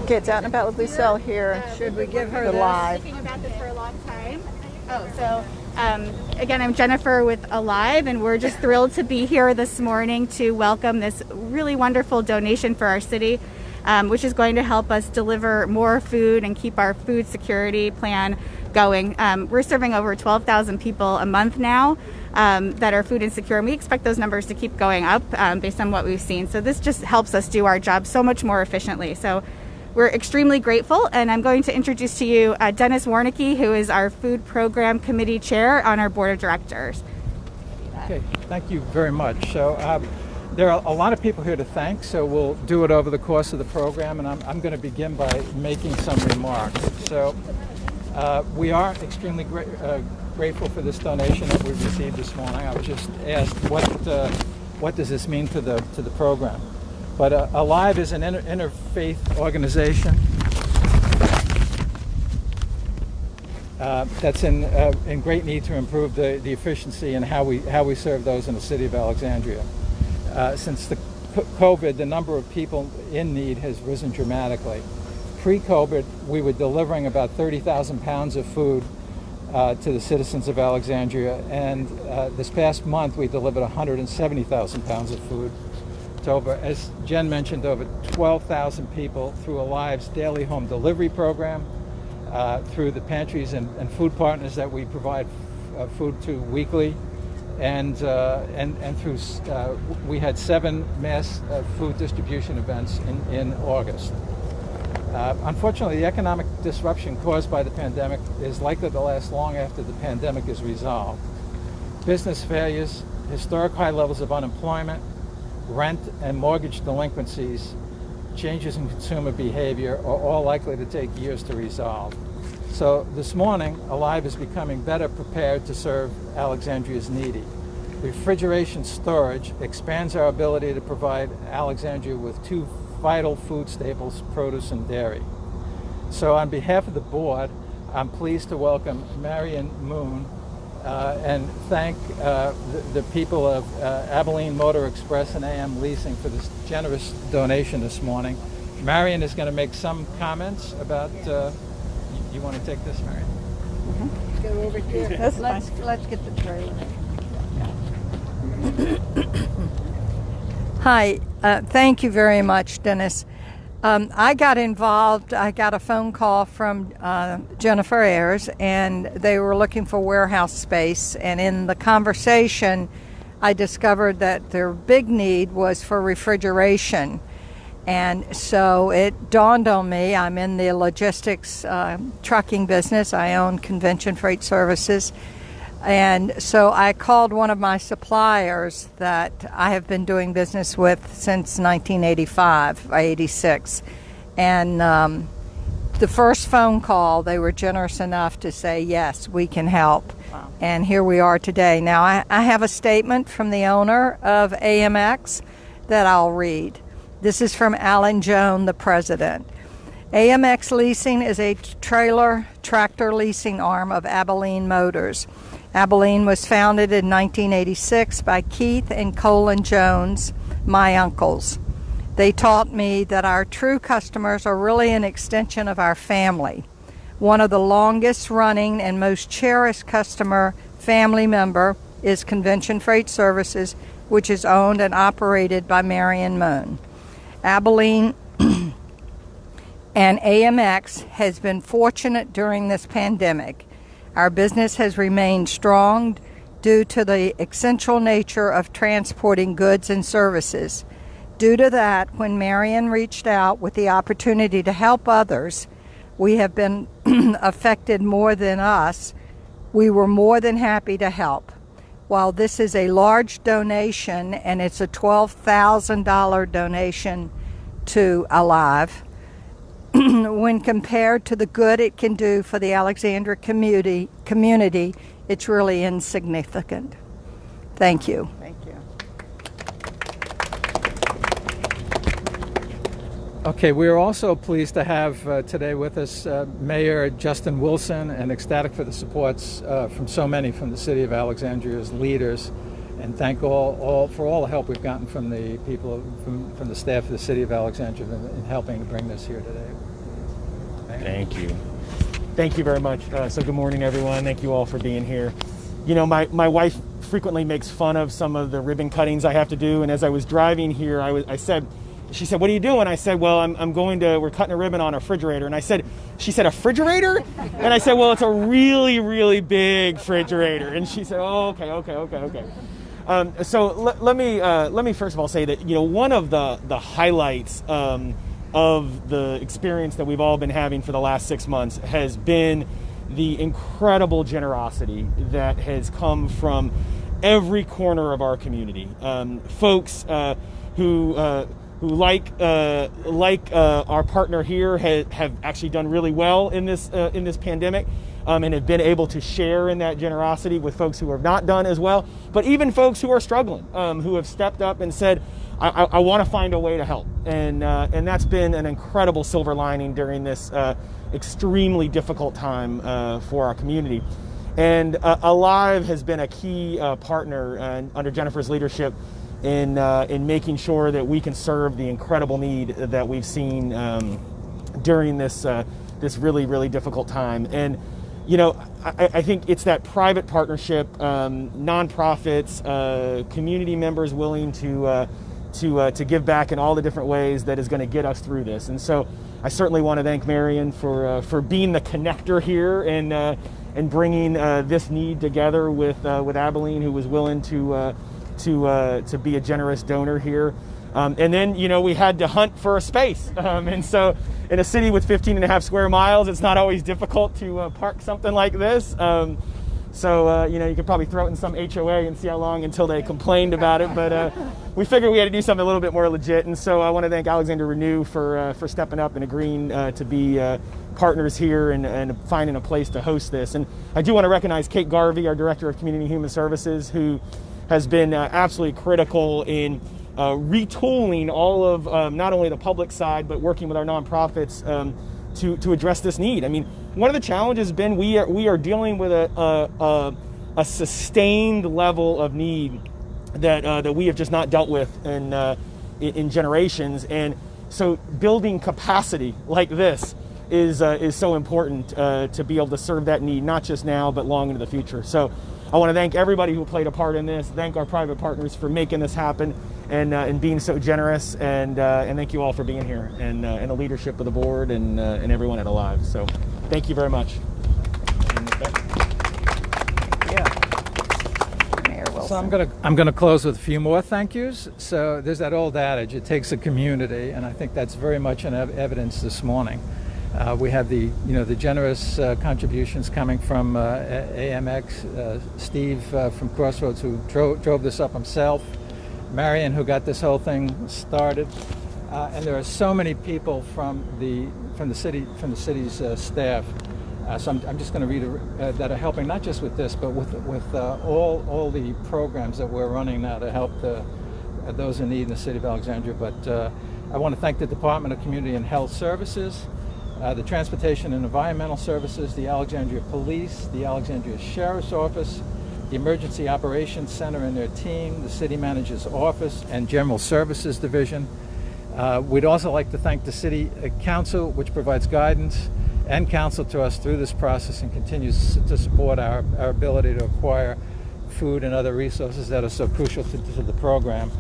Okay, it's Out and About with Lucille here. Should we give her the this? live? Thinking about this for a long time. Again, I'm Jennifer with Alive, and we're just thrilled to be here this morning to welcome this really wonderful donation for our city, which is going to help us deliver more food and keep our food security plan going. We're serving over 12,000 people a month now that are food insecure, and we expect those numbers to keep going up based on what we've seen. So this just helps us do our job so much more efficiently. So we're extremely grateful, and I'm going to introduce to you Dennis Warnicki, who is our Food Program Committee Chair on our Board of Directors. Okay, thank you very much. So there are a lot of people here to thank, so we'll do it over the course of the program, and I'm going to begin by making some remarks. So we are extremely grateful for this donation that we received this morning. I was just asked what does this mean to the program. But Alive is an interfaith organization that's in great need to improve the efficiency and how we serve those in the city of Alexandria. Since the COVID, the number of people in need has risen dramatically. Pre-COVID, we were delivering about 30,000 pounds of food to the citizens of Alexandria, and this past month we delivered 170,000 pounds of food to over, as Jen mentioned, over 12,000 people through Alive's daily home delivery program, through the pantries and food partners that we provide food to weekly, and through we had 7 mass food distribution events in August. Unfortunately, the economic disruption caused by the pandemic is likely to last long after the pandemic is resolved. Business failures, historic high levels of unemployment, rent and mortgage delinquencies, changes in consumer behavior are all likely to take years to resolve. So this morning, Alive is becoming better prepared to serve Alexandria's needy. Refrigeration storage expands our ability to provide Alexandria with 2 vital food staples, produce and dairy. So on behalf of the board, I'm pleased to welcome Marion Moon and thank the people of Abilene Motor Express and AM Leasing for this generous donation this morning. Marion is going to make some comments about, you want to take this, Marion? Go over here. Let's get the trailer. Hi, thank you very much, Dennis. I got involved, I got a phone call from Jennifer Ayers, and they were looking for warehouse space, and in the conversation I discovered that their big need was for refrigeration. And so it dawned on me, I'm in the logistics trucking business, I own Convention Freight Services, and so I called one of my suppliers that I have been doing business with since 1985, 86. And the first phone call, they were generous enough to say, yes, we can help. Wow. And here we are today. Now, I have a statement from the owner of AMX that I'll read. This is from Alan Joan, the president. AMX Leasing is a tractor leasing arm of Abilene Motors. Abilene was founded in 1986 by Keith and Colin Jones, my uncles. They taught me that our true customers are really an extension of our family. One of the longest running and most cherished customer family member is Convention Freight Services, which is owned and operated by Marion Moon. Abilene and AMX has been fortunate during this pandemic. Our business has remained strong due to the essential nature of transporting goods and services. Due to that, when Marion reached out with the opportunity to help others, we have been affected more than us. We were more than happy to help. While this is a large donation, and it's a $12,000 donation to Alive, when compared to the good it can do for the Alexandria community, it's really insignificant. Thank you. Thank you. Okay, we are also pleased to have today with us Mayor Justin Wilson, and ecstatic for the supports from so many from the city of Alexandria's leaders, and thank all for all the help we've gotten from the people from the staff of the city of Alexandria in helping to bring this here today. Thank you. Thank you very much. So good morning, everyone. Thank you all for being here. You know, my wife frequently makes fun of some of the ribbon cuttings I have to do. And as I was driving here, she said, "What are you doing?" I said, "Well, we're cutting a ribbon on a refrigerator." And she said, "A refrigerator?" And I said, "Well, it's a really, really big refrigerator." And she said, "Oh, okay." So let me first of all say that, you know, one of the highlights of the experience that we've all been having for the last 6 months has been the incredible generosity that has come from every corner of our community. Folks who like our partner here have actually done really well in this pandemic. And have been able to share in that generosity with folks who have not done as well, but even folks who are struggling, who have stepped up and said, I want to find a way to help. And that's been an incredible silver lining during this extremely difficult time for our community. And Alive has been a key partner under Jennifer's leadership in making sure that we can serve the incredible need that we've seen during this really, really difficult time. And you know, I think it's that private partnership, nonprofits, community members willing to give back in all the different ways that is going to get us through this. And so I certainly want to thank Marion for being the connector here and bringing this need together with Abilene, who was willing to be a generous donor here. And then, you know, we had to hunt for a space. And so in a city with 15.5 square miles, it's not always difficult to park something like this. So, you know, you could probably throw it in some HOA and see how long until they complained about it. But we figured we had to do something a little bit more legit. And so I want to thank Alexandria Renew for stepping up and agreeing to be partners here and finding a place to host this. And I do want to recognize Kate Garvey, our Director of Community and Human Services, who has been absolutely critical in retooling all of not only the public side, but working with our nonprofits to address this need. I mean, one of the challenges has been we are dealing with a sustained level of need that we have just not dealt with in generations, and so building capacity like this is so important to be able to serve that need, not just now but long into the future. So I want to thank everybody who played a part in this. Thank our private partners for making this happen and being so generous. And thank you all for being here and the leadership of the board and everyone at Alive. So thank you very much. Mayor Wilson. So I'm gonna close with a few more thank yous. So there's that old adage: it takes a community, and I think that's very much in evidence this morning. We have the generous contributions coming from AMX, Steve from Crossroads, who drove this up himself, Marion, who got this whole thing started, and there are so many people from the city's staff. So I'm just going to read that are helping not just with this, but with all the programs that we're running now to help those in need in the city of Alexandria. But I want to thank the Department of Community and Health Services, the Transportation and Environmental Services, the Alexandria Police, the Alexandria Sheriff's Office, the Emergency Operations Center and their team, the City Manager's Office, and General Services Division. We'd also like to thank the City Council, which provides guidance and counsel to us through this process and continues to support our ability to acquire food and other resources that are so crucial to the program.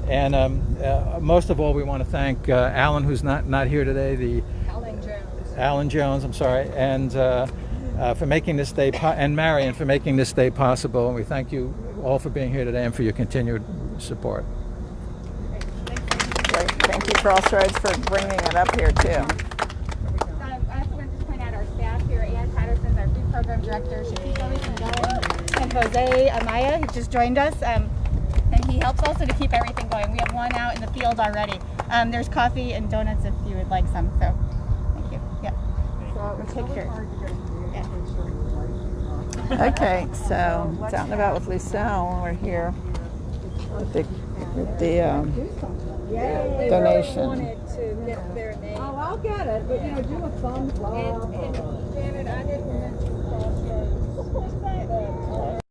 And most of all, we want to thank Alan, who's not here today, Alan Jones, I'm sorry, and for making this day, and Marion for making this day possible. And we thank you all for being here today and for your continued support. Great. Thank you, Crossroads, for bringing it up here, too. I also want to point out our staff here: Ann Patterson, our food program director, Shafiq Ali, and Jose Amaya, who just joined us. And he helps also to keep everything going. We have one out in the field already. There's coffee and donuts if you would like some. So, thank you. Yeah. So we'll take care. Yeah. Okay, so it's out and about with Lucille. We're here with the donation. Oh, I'll get it, but do a thumbs up. And Janet, I didn't mention Crossroads.